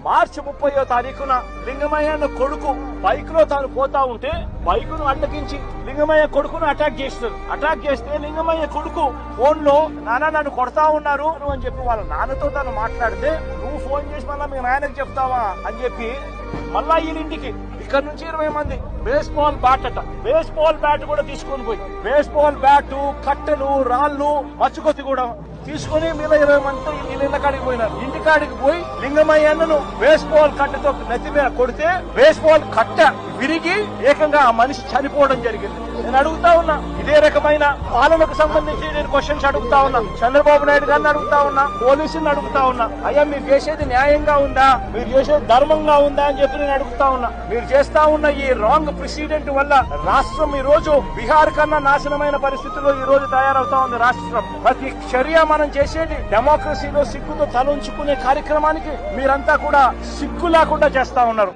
మార్చి 30వ తారీఖున లింగమయ్య కొడుకు బైక్ లో తాను పోతా ఉంటే బైక్ ను అడ్డగించి లింగమయ్య కొడుకును అటాక్ చేస్తారు. అటాక్ చేస్తే లింగమయ్య కొడుకు ఫోన్ లో నాన్న నన్ను కొడతా ఉన్నారు అని చెప్పి వాళ్ళ నాన్నతో తను మాట్లాడితే, నువ్వు ఫోన్ చేసి మళ్ళా మీ నాయనకు చెప్తావా అని చెప్పి మళ్ళా వీళ్ళింటికి ఇక్కడ నుంచి 20 మంది బేస్బాల్ బ్యాట్ అట, బేస్బాల్ బ్యాట్ కూడా తీసుకొని పోయి బేస్బాల్ బ్యాట్, కట్టెలు, రాళ్లు, మచ్చుకొత్తి కూడా తీసుకుని మీద 20 మందితో వీళ్ళ కాడికి పోయినారు. ఇంటికాడికి పోయి లింగమయ్యను బేస్బాల్ కట్టెతో నెత్తి మీద కొడితే బేస్బాల్ కట్ట విరిగి ఏకంగా ఆ మనిషి చనిపోవడం జరిగింది. నేను అడుగుతా ఉన్నా, ఇదే రకమైన పాలనకు సంబంధించి నేను క్వశ్చన్స్ అడుగుతా ఉన్నా, చంద్రబాబు నాయుడు గారిని అడుగుతా ఉన్నా, పోలీసులను అడుగుతా ఉన్నా, అయ్యా మీరు చేసేది న్యాయంగా ఉందా, మీరు చేసేది ధర్మంగా ఉందా అని చెప్పి నేను అడుగుతా ఉన్నా. మీరు చేస్తా ఉన్న ఈ రాంగ్ ప్రెసిడెంట్ వల్ల రాష్ట్రం ఈ రోజు బీహార్ కన్నా నాశనమైన పరిస్థితుల్లో ఈ రోజు తయారవుతా ఉంది. రాష్ట్రం ప్రతి చర్య మనం చేసేది డెమోక్రసీలో సిగ్గుతో తలంచుకునే కార్యక్రమానికి మీరంతా కూడా సిగ్గు లేకుండా చేస్తా ఉన్నారు.